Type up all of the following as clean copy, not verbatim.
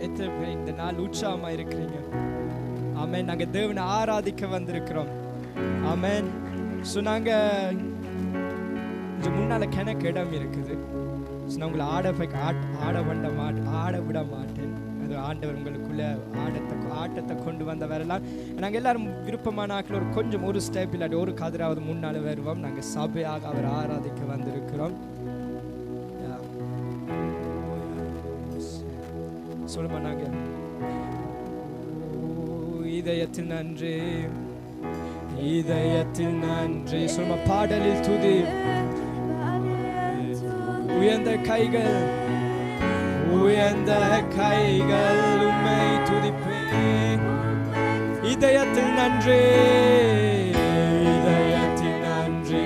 எத்தனை பேர் இந்த நாள் உற்சாகமா இருக்கிறீங்க? ஆமென். நாங்க தேவனை ஆராதிக்க வந்திருக்கிறோம். ஆமென். ஸோ நாங்க முன்னால கிணக்கு இடம் இருக்குது. ஸோ நான் உங்களை ஆட விட மாட்டேன். அது ஆண்டவர் உங்களுக்குள்ள ஆட்டத்தை கொண்டு வந்த வரலாம். நாங்கள் எல்லாரும் விருப்பமான ஆக்கள் ஒரு ஸ்டெப் இல்லாட்டி ஒரு கதிராவது முன்னால வருவோம். நாங்கள் சபையாக அவர் ஆராதிக்க வந்திருக்கிறோம். சொல்லுமா நாங்க இதயத்தில் நன்றி, இதயத்தில் நன்றி. சொல்லுமா பாடலில் துதி, உயர்ந்த கைகள், உயர்ந்த கைகள் உம்மை துதிப்பேன். இதயத்தில் நன்றி, இதயத்தில் நன்றி.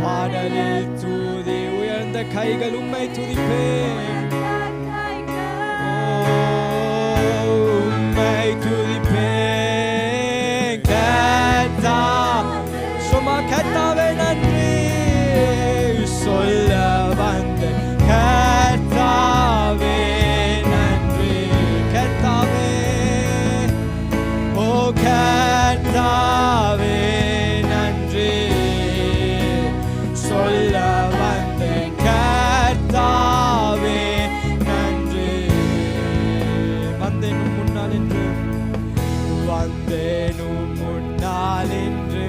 பாடலில் துதி, உயர்ந்த கைகள் உம்மை துதிப்பேன். உம்மை துதிப்பேன். கர்த்தா, சும்மா கர்த்தாவே நன்றி சொல்ல வந்த கர்த்தாவே நன்றி. கர்த்தாவே, ஓ கர்த்தாவே நன்றி சொல்ல வந்த கர்த்தாவே நன்றி. வந்தேனும் முன்னால் என்று, வந்தேனும் முன்னால் என்று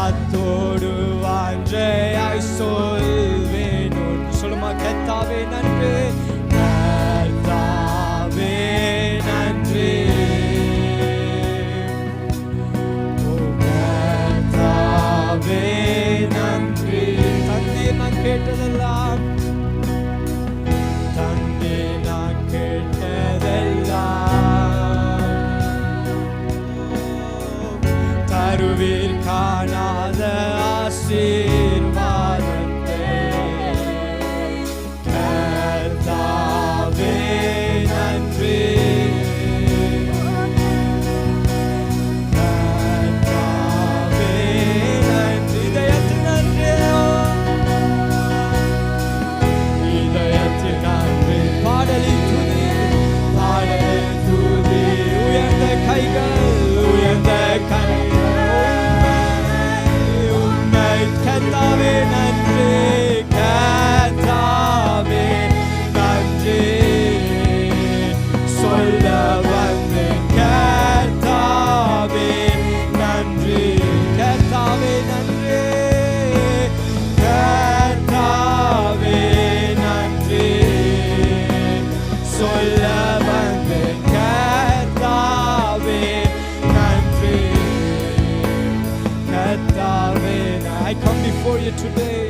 அத்தோடு வாஞ்சையாய் சொல்வேன். சொல்லுமா கர்த்தாவே நன்றி, கர்த்தாவே நன்றி, ஓ கர்த்தாவே நன்றி. தந்தையை நான் கேட்டதெல்லாம், தந்தையை நான் கேட்டதெல்லாம் தருவீர் காணாத ஆசீர்வாதத்தை. கர்த்தாவே நன்றி, கர்த்தாவே நன்றி. இதயத்தில் நன்றி, இதயத்தில் நன்றி. பாடலில் துதி, பாடலில் துதி. உயர்ந்த கைகள், உயர்ந்த கைகள் கர்த்தாவே நன்றி, கர்த்தாவே நன்றி சொல்ல வந்து கர்த்தாவே நன்றி. கர்த்தாவே நன்றி, கர்த்தாவே நன்றி சொல்ல வந்து கர்த்தாவே நன்றி. கர்த்தாவே, I come before you today.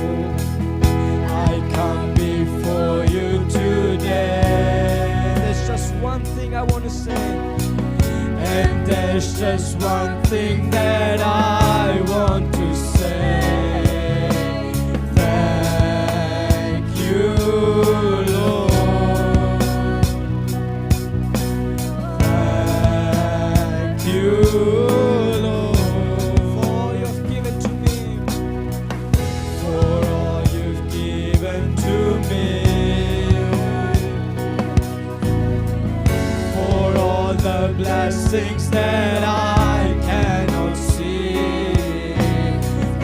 Oh, I come before you today. There's just one thing I want to say, and there's just one thing that I want to say. Thank you, Lord. Thank you, Lord. The blessings that I cannot see.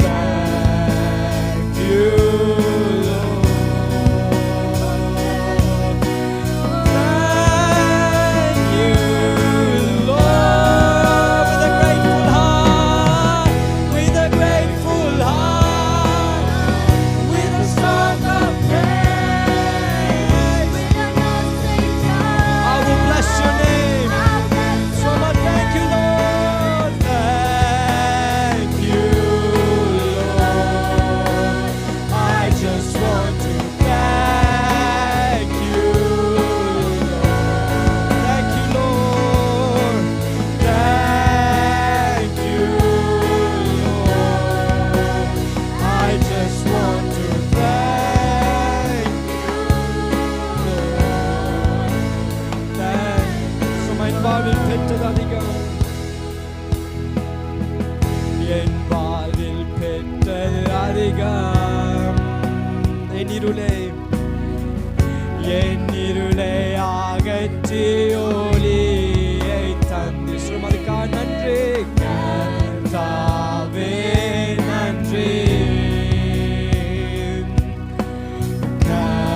Thank you, Lord. Thank you, Lord. With a grateful heart, with a grateful heart, with a song of praise, I will bless your name. Thank you, Lord. Thank you, Lord. I just want to thank you, Lord. Thank you, Lord. Thank you, Lord. I just want to thank you, Lord. So my body picked it up. என் வாழ்வில் பெற்ற அதிகம் என் இருளை அகற்றி ஒளியை தந்து அதுக்காக நன்றி கர்த்தாவே நன்றி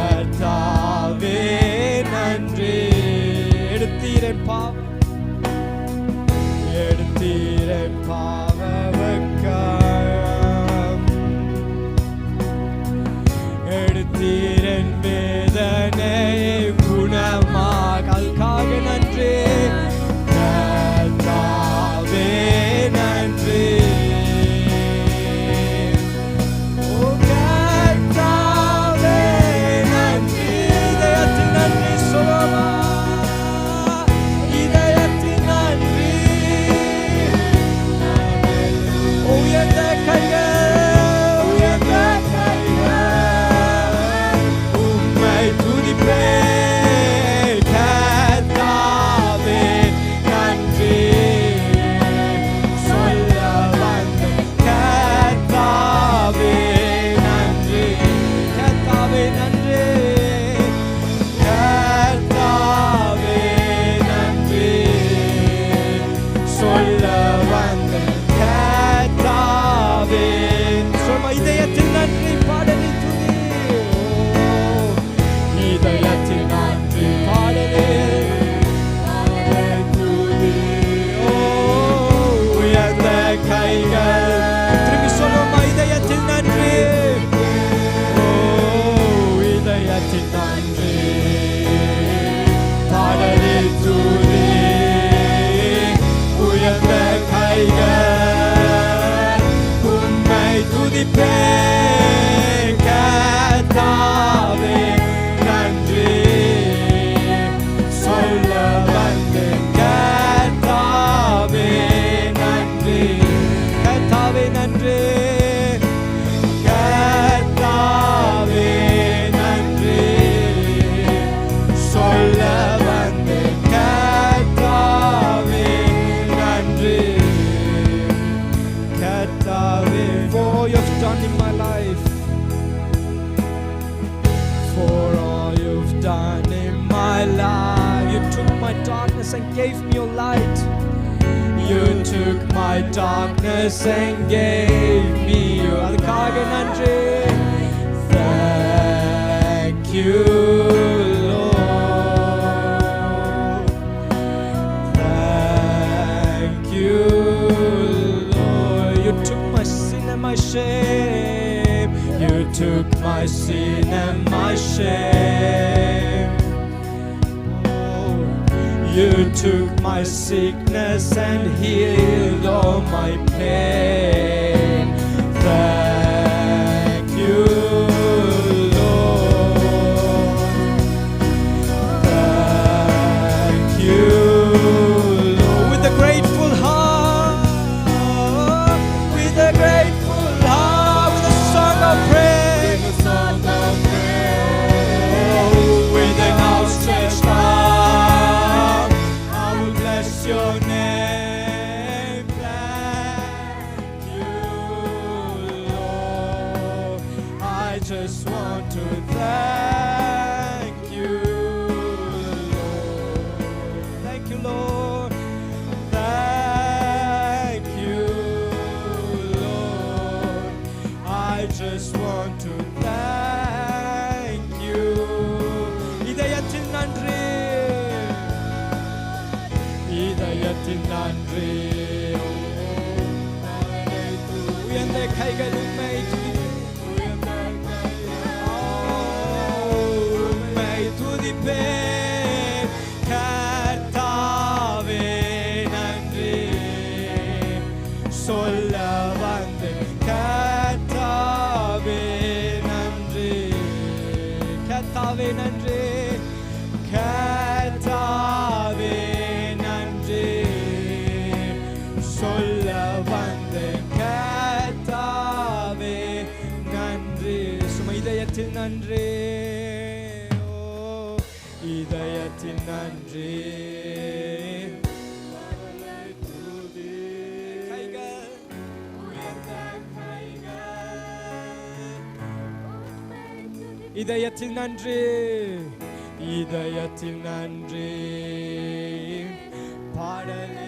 கர்த்தாவே நன்றி எடுத்தீரே பாவவக்கம் எடுத்தீரன் வேதனையை குணமாக அதுக்காக நன்றி கர்த்தாவே நன்றி கர்த்தாவே நன்றி இதயத்தின் நன்றி சொல்லவா இதயத்தின் நன்றி உயர்ந்த கைகள் உம்மை துதிப்பேன் கர்த்தாவே நன்றி சொல்ல வந்தேன் கர்த்தாவே நன்றி கர்த்தாவே நன்றி கர்த்தாவே நன்றி சொல்ல வந்தேன் கர்த்தாவே சொல்மா இதயத்தில் நன்றி பாடலை துதி இதயத்தில் நன்றி பாடலே துதி உயர்ந்த கைகள் திரும்பி சொல்லுமா இதயத்தில் நன்றி இதயத்தில் நன்றி பாடலே துதி உயர்ந்த கைகள் உம்மை துதிப்பேன் கர்த்தாவே நன்றி சொல்ல வந்தேன் கர்த்தாவே நன்றி கர்த்தாவே நன்றி கர்த்தாவே நன்றி சொல்ல வந்தேன் கர்த்தாவே நன்றி கர்த்தாவே for all you've done in my life for all you've done in my life you took my darkness and gave me your light you took my darkness and gave me your அதுக்காக நன்றி thank you Lord thank you Lord you took my sin and my shame you took my sin and my shame oh, you took my sickness and healed all my pain thank you Lord thank you Lord with a grateful heart with a grateful heart with a song of praise with an outstretched arm I will bless your name thank you Lord I just want to thank you Lord thank you Lord thank you Lord I just want to thank you இதயத்தில் நன்றி இதயத்தில் நன்றி உயர்ந்த கைகள் உம்மை உம்மை துதிப்பேன் கர்த்தாவே நன்றி சொல்ல வந்தேன் கர்த்தாவே நன்றி கர்த்தாவே நன்றி கர்த்தாவே நன்றி சொல்ல வந்தேன் கர்த்தாவே நன்றி சும்மா இதயத்தில் நன்றி இதயத்தில் நன்றி கைகள் உயர்ந்த கைகள் இதயத்தில் நன்றி, இதயத்தில் நன்றி. பாடலில்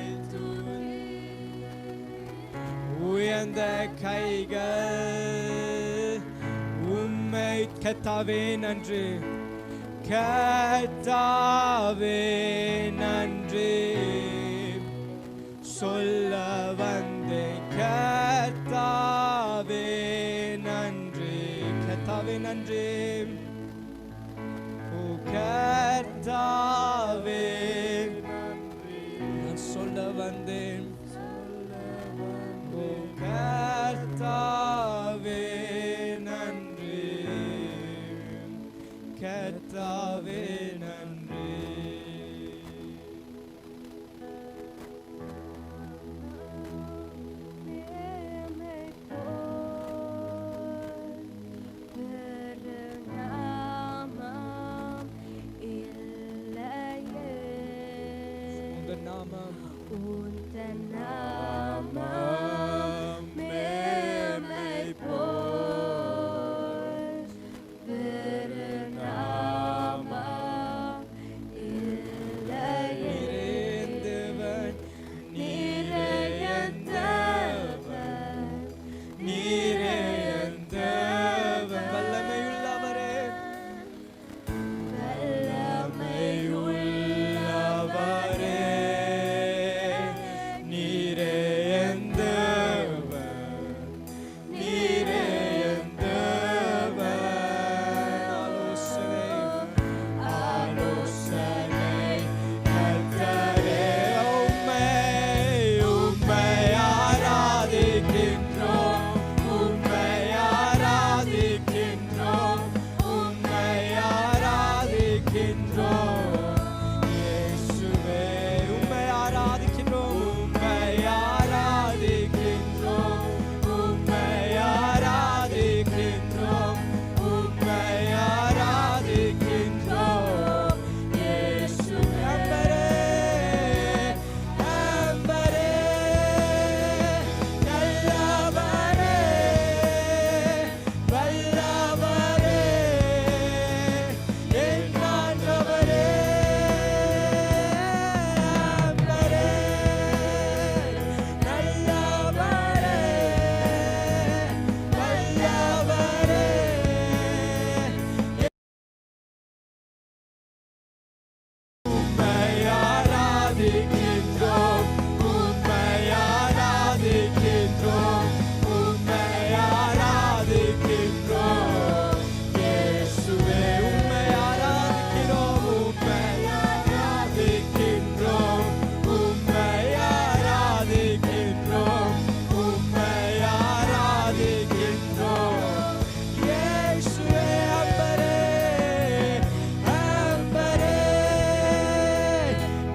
உயர்ந்த கைகள் உம்மை கர்த்தாவே நன்றி, கர்த்தாவே நன்றி சொல்ல வந்தேன். கர்த்தாவே நன்றி, கர்த்தாவே நன்றி, ஓ கர்த்தாவே நான் சொல்ல வந்தேன். ஓ கர்த்தாவே நன்றி, கர்த்தாவே நன்றி. உந்தன் நாமம் மேன்மை போல் வேறு நாமம் இல்லையே. நீரே என் தேவன், நீரே என் தேவன். வல்லமையுள்ளவரே, வல்லமையுள்ளவரே, நீரே என் தேவன், நீரே என் தேவன். ஆலோசனை கர்த்தரே, உம்மை ஆராதிக்கின்றோம், உம்மை ஆராதிக்கின்றோம், உம்மை ஆராதிக்கின்றோம். இயேசுவே உம்மை ஆராதிக்கின்றோம், உம்மை ஆராதிக்கின்றோம், உம்மை ஆராதிக்கின்றோம், உம்மை ஆராதிக்கின்றோம். இயேசுவே அன்பரே, அன்பரே, நல்லவரே, வல்லவரே, என் ஆண்டவரே. அன்பரே, நல்லவரே, வல்லவரே, உம்மை ஆராதிக்கின்றோம், உம்மை ஆராதிக்கின்றோம், உம்மை ஆராதிக்கின்றோம். இயேசுவே உம்மை ஆராதிக்கிறோம், உம்மை ஆராதிக்கின்றோம், உம்மை ஆராதிக்கின்றோம், உம்மை ஆராதிக்கின்றோம். இயேசுவே அன்பரே, அன்பரே,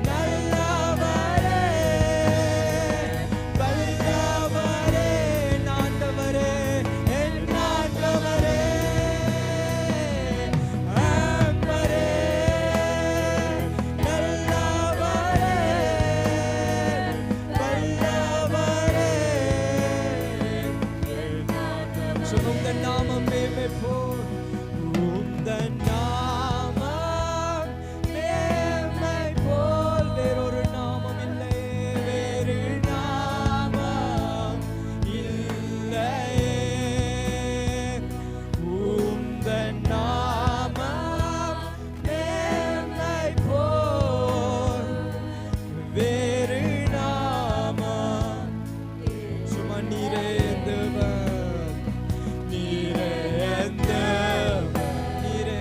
நல்லவரே, வல்லவரே, ஆண்டவரே, என் ஆண்டவரே. அன்பரே, நல்லவரே, வல்லவரே, என் ஆண்டவரே. சொல்லுங்க, உந்தன் நாமம் மேன்மை போல், உந்தன் நாமம் மேன்மை போல் வேறொரு நாமம் இல்லையே, வேறு நாமம் இல்லையே. உந்தன் நாமம் மேன்மை போல் வேறு நாமம். சும்மா நீரே என் தேவன், நீரே என் தேவன், நீரே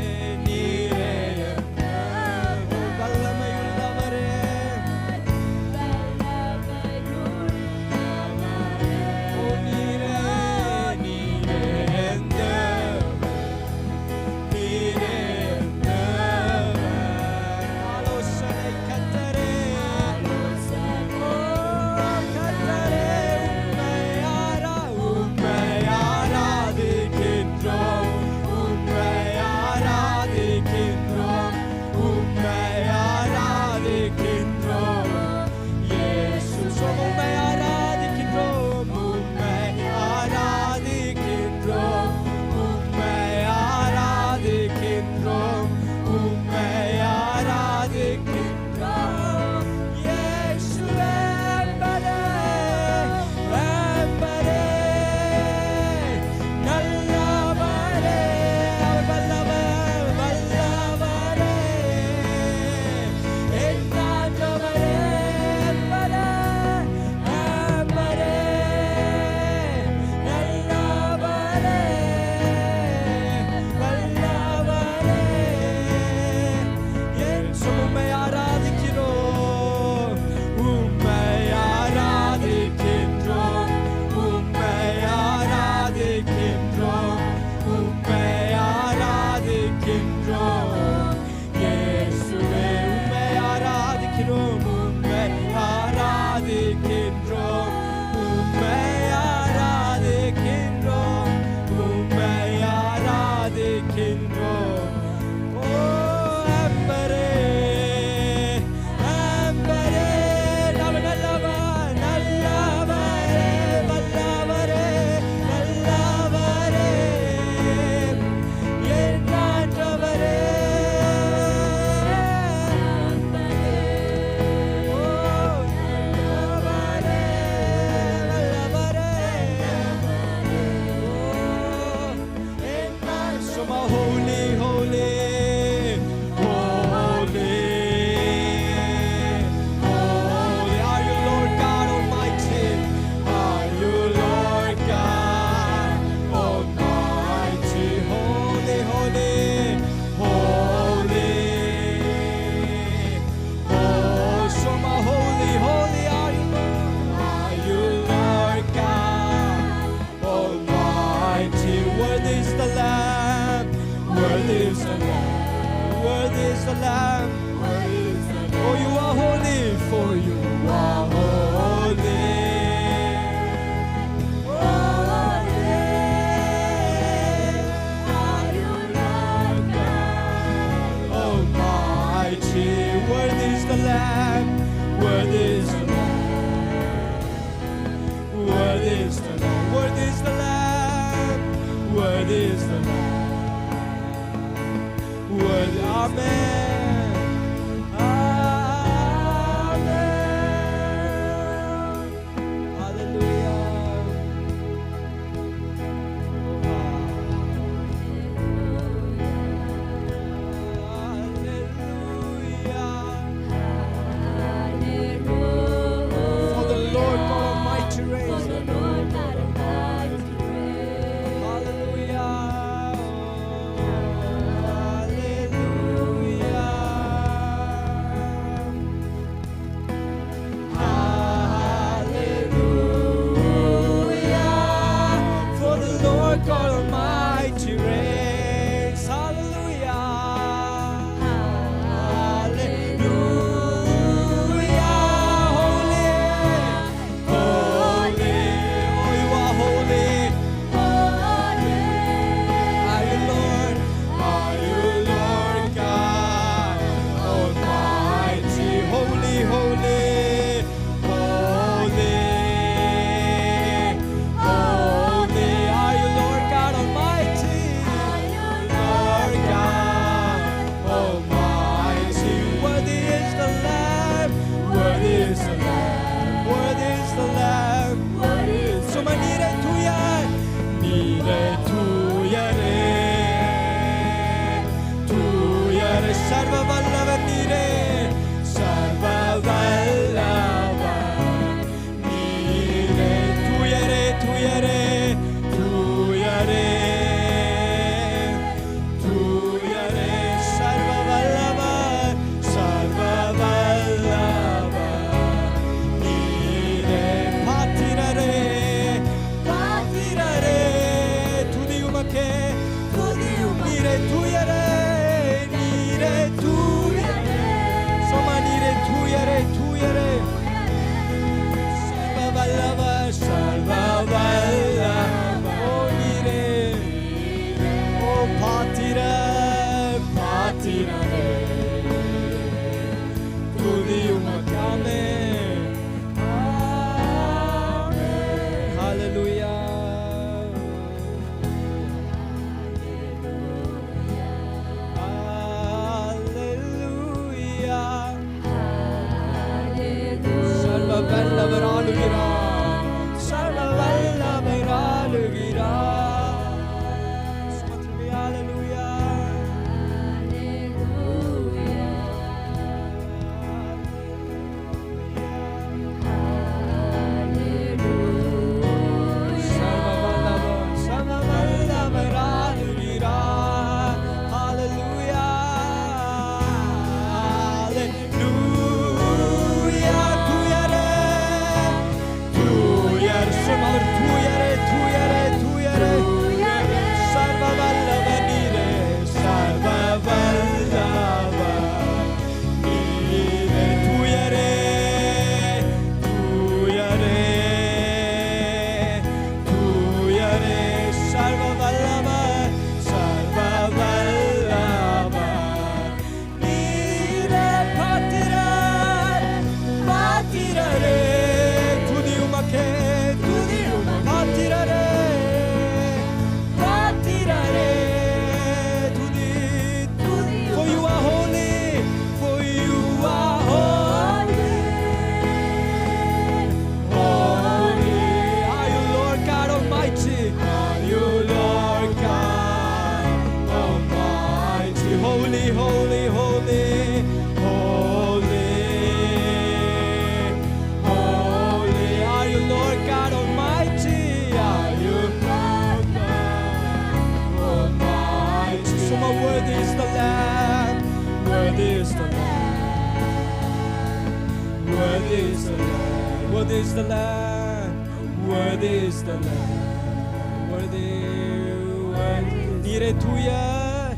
Worthy is the Lamb. Worthy is the Lamb. Oh, you are holy, for you are holy. Almighty, worthy is the Lamb. Worthy is the Lamb. Worthy is the Lamb. Worthy is the Lamb. Worthy is the Lamb. Worthy. Amen. Amen. Hallelujah. Hallelujah. For the Lord God Almighty reigns. வல்லவர் ஆளுகிறார், சர்வ வல்லவர் ஆளுகிறார். சுமத்துமே ஹalleluya. சர்வ வல்லவர் ஆளுகிறார். ஹalleluya. Worthy is the Lamb, worthy is the Lamb, worthy, worthy. நீரே தூயர்,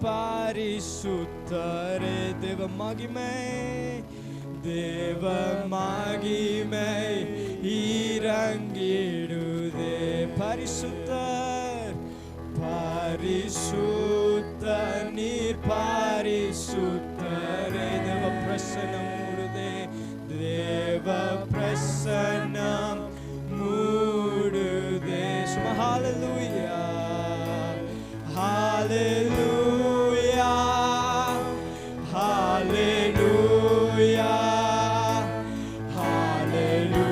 பரிசுத்தரே. தேவ மகிமை தேவ மகிமை இறங்கிடுதே. பரிசுத்தர் பரிசுத்தர் நீர் பரிசுத்தரே. தேவ பிரசன்னம் மூடுதே. தேவ பிரசன்னம் மூடுதே. சும்மா ஹalleluya hallelujah hallelujah hallelujah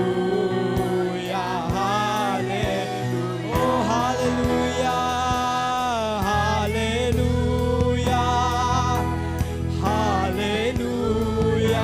hallelujah oh hallelujah hallelujah hallelujah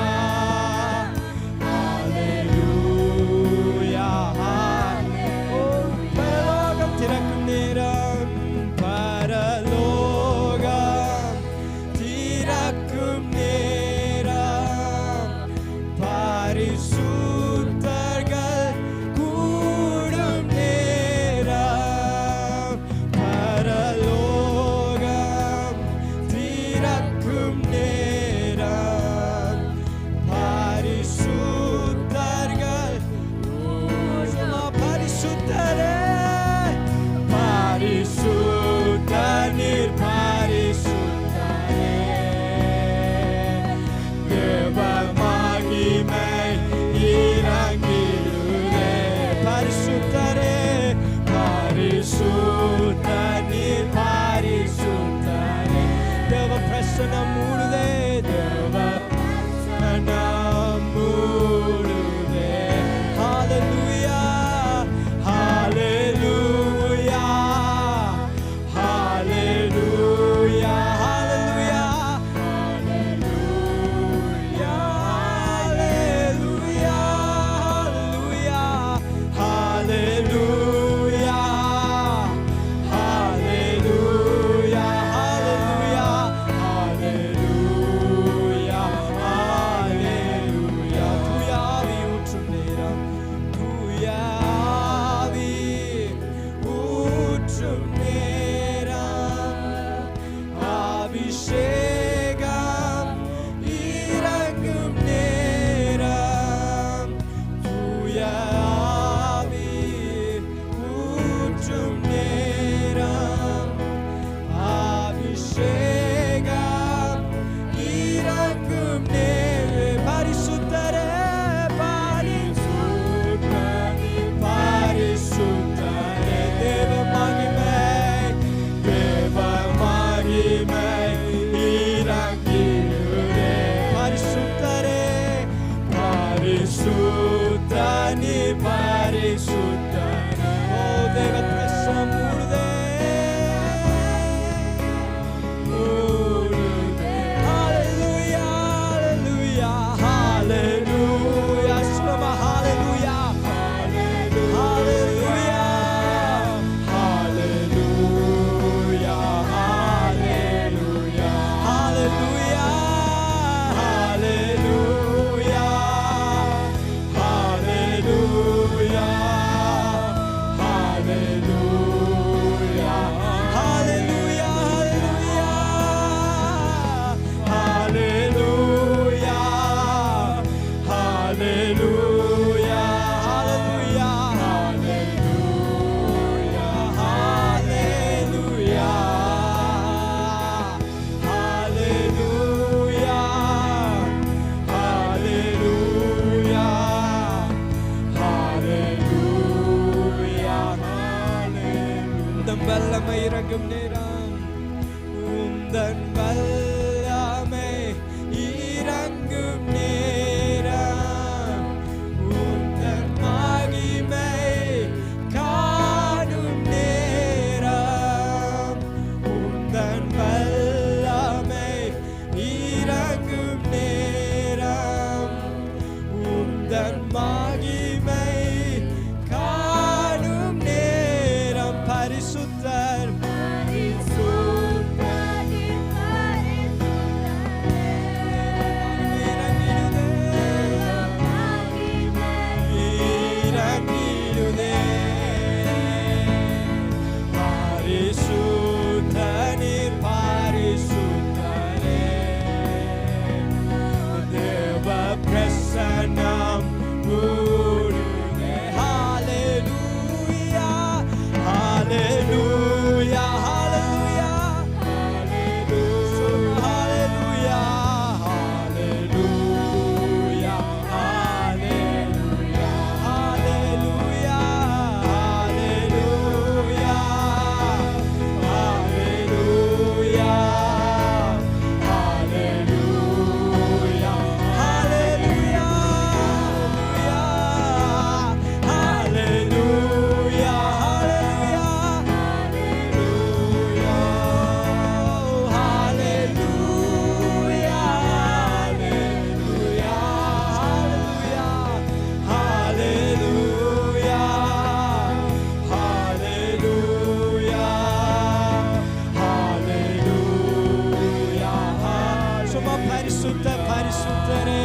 பரிசுத்த பரிசுத்தரே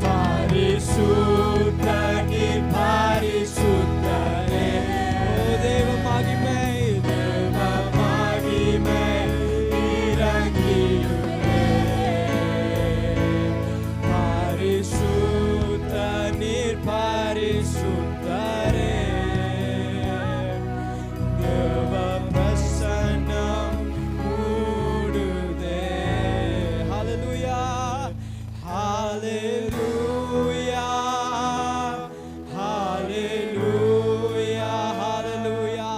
பரிசுத்த நீர் பரிசுத்தரே ஓ தேவ மகிமை இறங்கியுமே பரிசுத்த நீர் பரிசுத்தரே தேவ பிரசன்னம் மூடுதே ஹalleluya ஹalleluya ஹalleluya ஹalleluya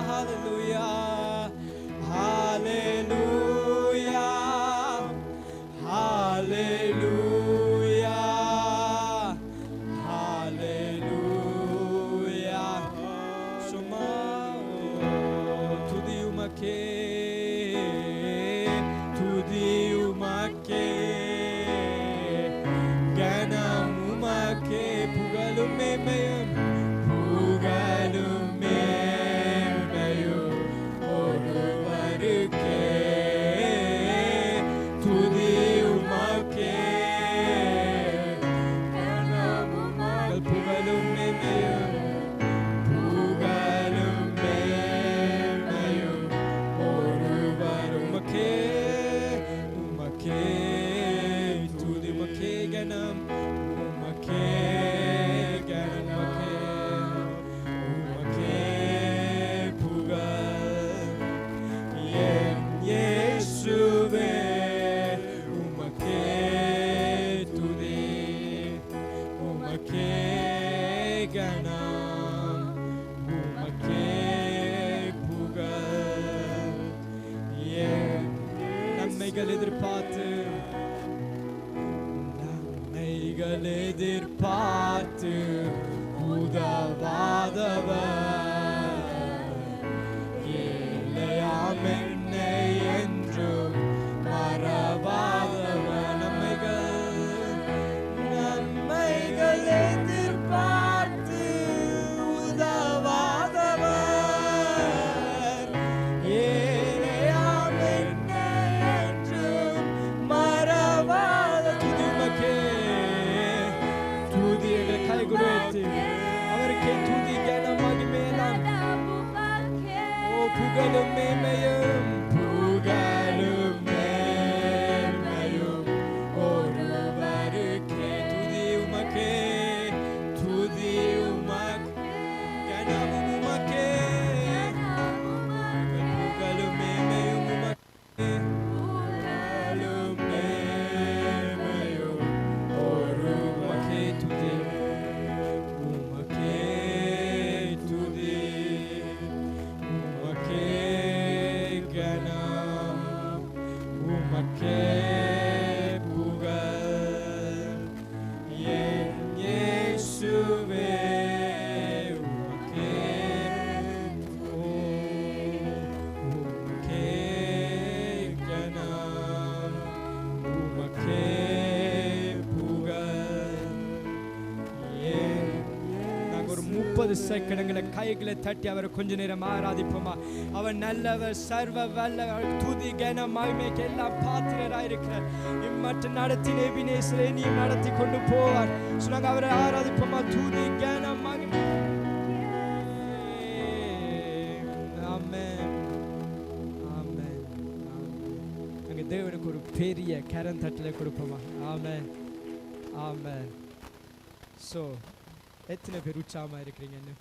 ஹalleluya ஹalleluya ஹalleluya ஹalleluya சும்மா துதி உமக்கே கனம் உமக்கே புகழும் மேன்மையும் ஒருவருக்கே துதி உமக்கே கனம் உமக்கே புகழும் மேன்மையும் ஒருவர் உமக்கே உமக்கே துதி உமக்கே கனம் உமக்கே உமக்கே புகழ் என் இயேசுவே உமக்கே துதி உமக்கே கனம் உமக்கே புகழ் என் நன்மைகள் எதிர்பார்த்து உதவாதவர் ஏழையாம் என்னை என்றும் மறவாதவர் நன்மைகள் எதிர்பார்த்து உதவாதவர் ஏழையாம் என்னை என்றும் மறவாத துதியுமக்கே கைகுலுத்தி அவருக்கே துதி கனம் மகிமையெல்லாம் ஓ புகழும் மேன்மையும் ஒருவருக்கே துதி உமக்கே கனமும் உமக்கே புகழும் மேன்மையும் உமக்கே ஒருவருக்கே துதி உமக்கே கனம் உமக்கே புகழ் என் இயேசுவே உமக்கே உமக்கே கனம் உமக்கே புகழ் நாங்கள் ஒரு 30 செகண்ட்களை கைகளை தட்டி அவரை கொஞ்ச நேரம் ஆராதிப்போமா அவர் நல்லவர் சர்வ வல்லவர் துதி கன மகிமைக்கு எல்லாம் பாத்திரராயிருக்கிறார் இம்மட்டு நடத்தின எபினேசரை நீ நடத்தி கொண்டு போவார் சொன்னாங்க அவரை ஆராதிப்போமா துதி கன மகிமை ஆமென் ஆமென் அங்கே தேவனுக்கு ஒரு பெரிய கரந்தட்டலை கொடுப்போமா ஆமென் ஆமென் ஸோ எத்தனை பேர் உற்சாகமாக இருக்கிறீங்கன்னு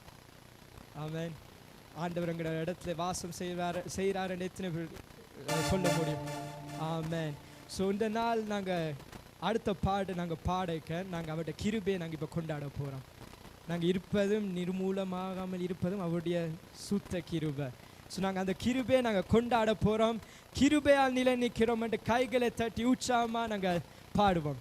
ஆமென் ஆண்டவர் எங்களோட இடத்துல வாசம் செய்கிறாருன்னு எத்தனை பேர் சொல்ல முடியும் ஆமென் ஸோ இந்த நாள் நாங்கள் அடுத்த பாடு நாங்கள் பாடைக்க நாங்கள் அவருடைய கிருபையை நாங்கள் இப்போ கொண்டாட போகிறோம் நாங்கள் இருப்பதும் நிர்மூலமாகாமல் இருப்பதும் அவருடைய சுத்த கிருபை ஸோ நாங்கள் அந்த கிருபையை நாங்கள் கொண்டாட போகிறோம் கிருபையால் நிலை நிற்கிறோம் என்று கைகளை தட்டி உற்சாகமாக நாங்கள் பாடுவோம்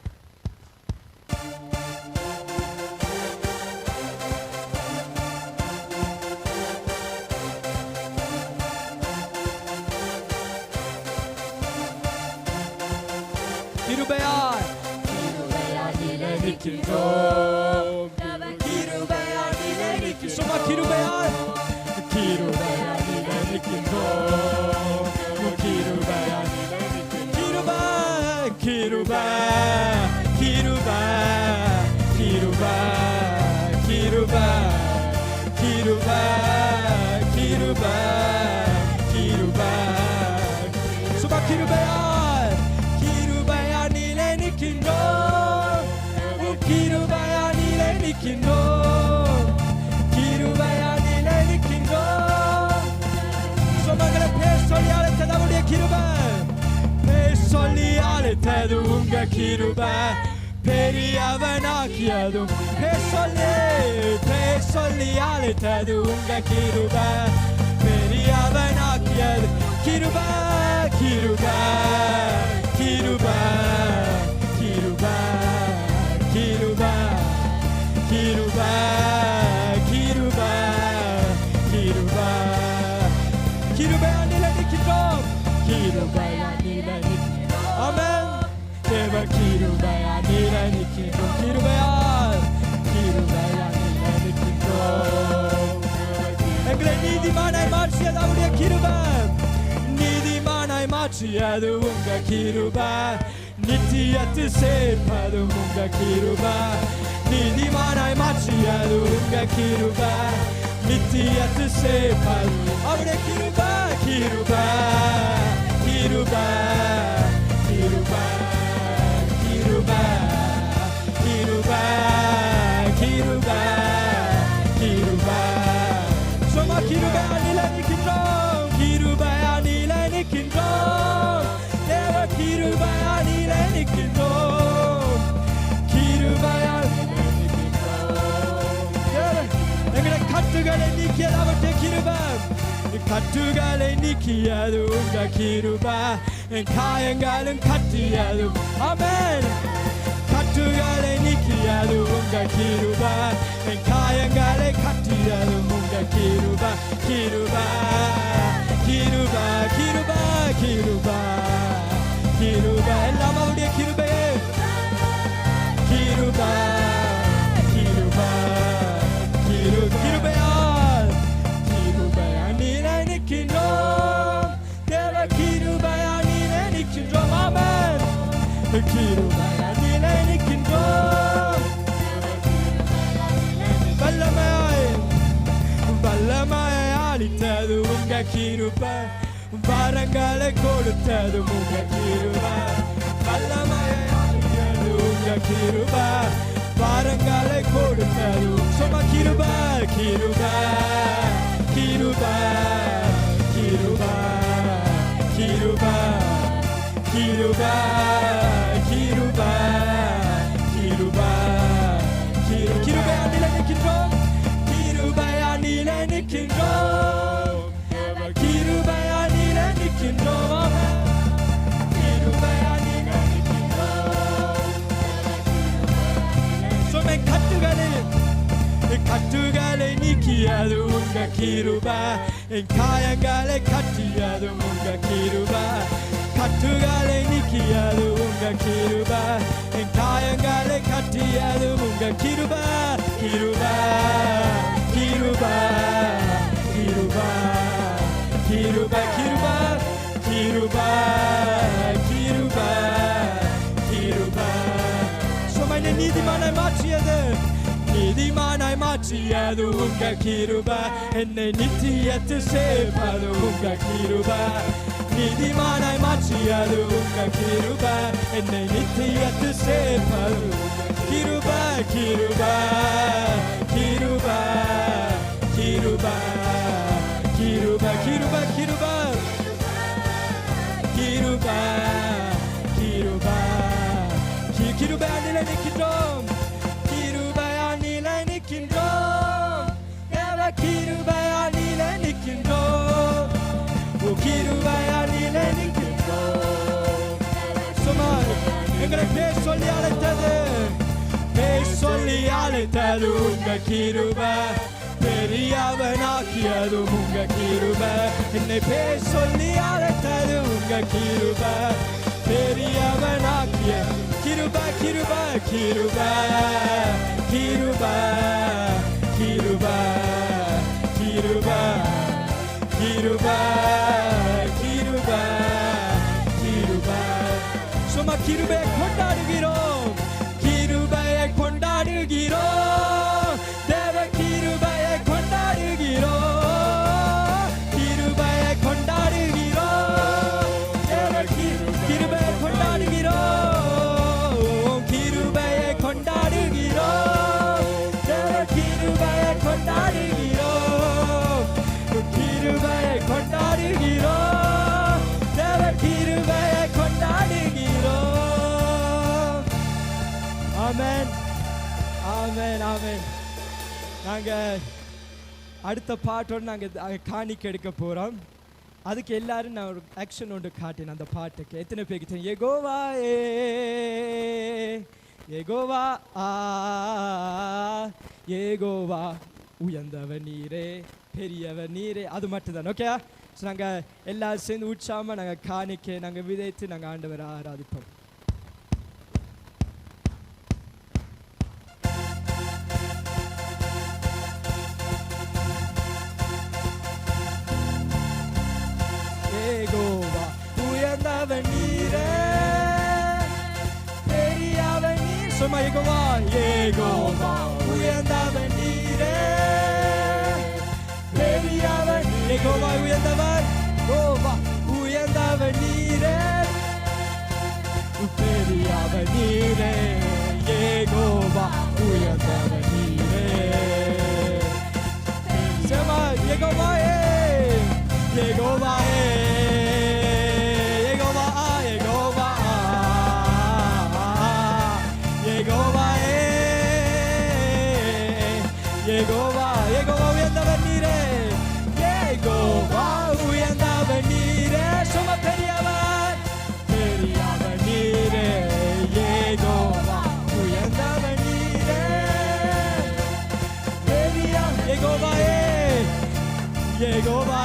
கிருபையால் நிலை நிற்கிறோம் கிருபையால் நிலை நிற்கிறோம் கிருபையால் நிலை கிருபை சொல்லி அழைத்தது உங்க கிருபை பெரியவனாக்கியதும் சொல்லி அழைத்தது உங்க கிருபை பெரியவனாக்கியது கிருபை கிருபை கிருபை கிருபை கிருபை கிருபை கிருபை கிருபை கிருபையால் நிலைநிற்கின்றோம் கிருபையால் நிலைநிற்கின்றோம் ஆமென் தேவ கிருபையால் நிலைநிற்கின்றோம் கிருபையால் நிலைநிற்கின்றோம் எங்களை நீதிமானாய் மாற்றியது அவருடைய கிருபை நீதிமானாய் மாற்றியது உங்க கிருபை நித்தியத்தில் சேர்ப்பது உங்க கிருபை நீதிமானாய் மாற்றியது உங்க கிருபை நித்தியத்தில் சேர்ப்பது அவருடைய கிருபை கிருபை கிருபை கிருபை கிருபை கிருபை கிருபை கிருபை சும்மா கிருபையால் நிலைநிற்கின்றோம் கிருபையால் நிலைநிற்கின்றோம் தேவ கிருபையால் நிலைநிற்கின்றோம் கிருபையால் எங்களை கட்டுகளை நீக்கியது அவருடைய கிருபை கட்டுகளை நீக்கியது உங்க கிருபை என் காயங்களும் கட்டியது ஆமென் கட்டுகளை நீக்கியது உங்க கிருபை என் காயங்களை கட்டியது உங்க கிருபை கிருபை கிருபை கிருபை கிருபை கிருபை எல்லாம் அவருடைய கிருபையே கிருபை கிருபை கிருபையால் கிருபையால் நிலைநிற்கின்றோம் தேவ கிருபையால் நிலைநிற்கின்றோம் ஆமென் கிருபையால் நிலைநிற்கின்றோம் வல்லமையை அளித்தது உங்க கிருபை வரங்களை கொடுத்தது உங்க கிருபை வல்லமையை அளித்தது உங்க கிருபை வரங்களை கொடுத்தது சும்மா கிருபை கிருபை கிருபை கிருபை கிருபை கிருபை கிருபை கிருபை கிருபையால் நிலைநிற்கின்றோம் கிருபையால் நிலைநிற்கின்றோம் கிருபையால் நிலைநிற்கின்றோம் கிருபையால் நிலைநிற்கின்றோம் சுமை கட்டுகளை நீக்கியது உங்க கிருபை என் காயங்களை கட்டியது உங்க கிருபை கட்டுகளை நீக்கியது உங்க கிருபை என் காயங்களை கட்டியது உங்க கிருபை கிருபை கிருபை கிருபை கிருபை கிருபை கிருபை கிருபை சுமையை நீதிமானாய் மாற்றியது நீதிமானாய் மாற்றியது உங்க கிருபை என்னை நித்தியத்தில் சேர்ப்பது உங்க கிருபை நீதிமானாய் மாற்றியது உங்க கிருபை என்னை நித்தியத்தில் சேர்ப்பது கிருபை கிருபை கிருபை கிருபை கிருபை கிருபை கிருபை கிருபை கிருபை கிருபையால் நிலைநிற்கின்றோம் கிருபையால் நிலைநிற்கின்றோம் தேவ கிருபையால் நிலைநிற்கின்றோம் கிருபையால் நிலைநிற்கின்றோம் சுமார் எங்களை பேர் சொல்லி அழைத்தது உங்க கிருபை பெரியவனாக்கியது உங்க கிருபை என்னை பேர் சொல்லி அழைத்தது உங்க கிருபை பெரியவனாக்கிய கிருபை கிருபை கிருபை கிருபை கிருபை கிருபை கிருபை கிருபை கிருபை சும்மா கிருபையை கொண்டாடுகிறோம் கிருபையை கொண்டாடுகிறோம் தேவ கிருபையை கொண்டாடுகிறோம் கிருபையை கொண்டாடுகிறோம் தேவ கிருபையை கொண்டாடுகிறோம் கிருபையை கொண்டாடுகிறோம் தேவ கிருபையை கொண்டாடுகிறோம் கிருபையை கொண்டாடுகிறோம் தேவ ஆமென் ஆமென் ஆமென். நாங்க அடுத்த பாட்டோடு நாங்கள் காணிக்க எடுக்க போகிறோம். அதுக்கு எல்லாரும் நான் ஒரு ஆக்ஷன் ஒன்று காட்டினேன் அந்த பாட்டுக்கு. எத்தனை பேருக்கு தெரியும்? யெகோவா யெகோவா யெகோவா உயர்ந்தவர் நீரே பெரியவர் நீரே, அது மட்டும்தான். ஓகே, ஸோ நாங்கள் எல்லாரும் சேர்ந்து உற்சாகமாக நாங்கள் காணிக்க நாங்கள் விதைத்து நாங்கள் ஆண்டவரை ஆராதிப்போம். யெகோவா உயர்ந்தவர் நீரே பெரியவர் நீர். சும்மா யெகோவா யெகோவா உயர்ந்தவர் நீரே பெரியவர். யெகோவா உயர்ந்தவர், யெகோவா உயர்ந்தவர் நீரே பெரியவர் நீரே. யெகோவா உயர்ந்தவர் நீரே. சும்மா யெகோவா யெகோவா யெகோவா யெகோவா யெகோவா யெகோவா யெகோவா உயர்ந்தவர் நீரே. யெகோவா உயர்ந்தவர் நீரே. சும்மா பெரியவர் பெரியவர் நீரே. யெகோவா உயர்ந்தவர் நீரே பெரிய. Jehovah Jehovah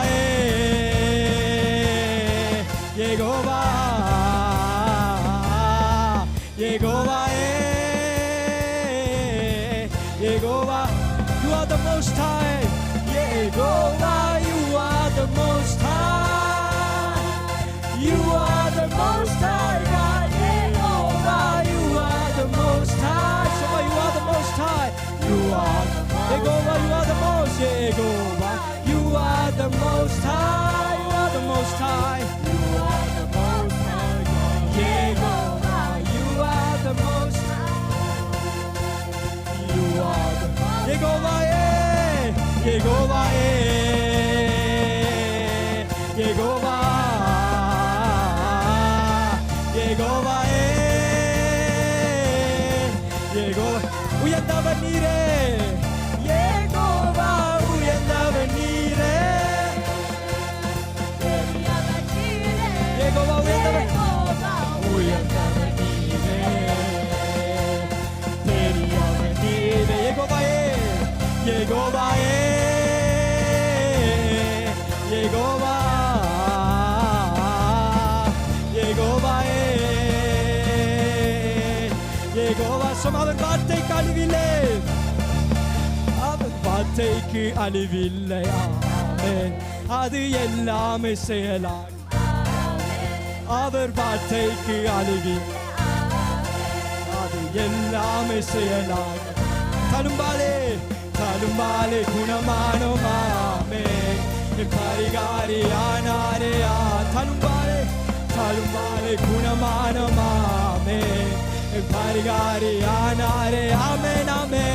Jehovah Jehovah Jehovah. You are the most high. Jehovah you are the most high. You are the most high God. Jehovah you are the most high. So you are the most high. You are Jehovah you are the most. Jehovah you are the most high. You are the most high. You are the most high God. Jehovah you are the most high. You are the Jehovah Jehovah Jehovah Jehovah Jehovah உயர்ந்தவர் நீரே. யெகோவா உயர்ந்தவர் நீரே யெகோவா உயர்ந்தவர் உயர்ந்தவர் நீரே பெரியவர் நீரே. யெகோவா யெகோவா யெகோவா யெகோவா யெகோவா. அவர் வார்த்தைக்கு அழிவில்லை, அவர் வார்த்தைக்கு அழிவில்லை. ஆமென். அது எல்லாமே செயலாகும். அவர் வார்த்தைக்கு அழிவில்லை, அது எல்லாமே செயலாகும். தழும்பாலே தழும்பாலே குணமானோமாமே பரிகாரியானாரே. தழும்பாலே தழும்பாலே குணமானோமாமே பரிகாரியானாரே. ஆமென் ஆமென்.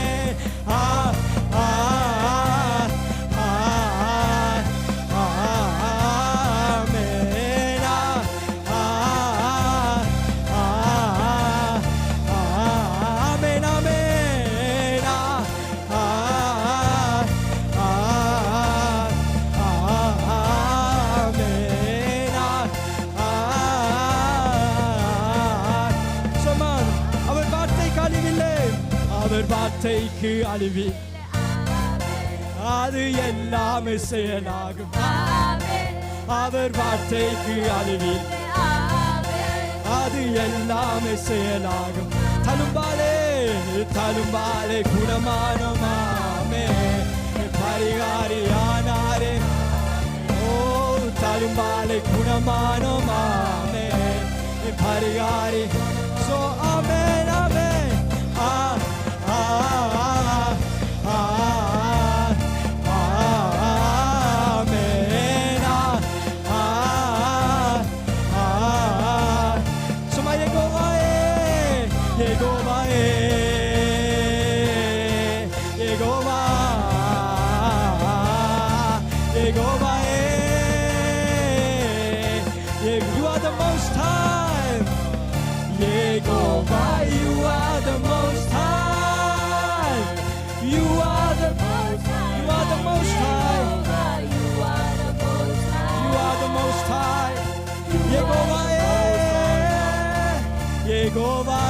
அவர் வார்த்தைக்கு அழிவி, அது எல்லாமே செயலாகும். அவர் வார்த்தைக்கு அழிவி, அது எல்லாமே செயலாகும். தழும்பாலே தழும்பாலே குணமானோமாமே பரிகாரியானாரே. ஓ தழும்பாலே குணமானோமாமே பரிகாரி. So amen amen. You are the most high. Yehovah, you are the most Jehovah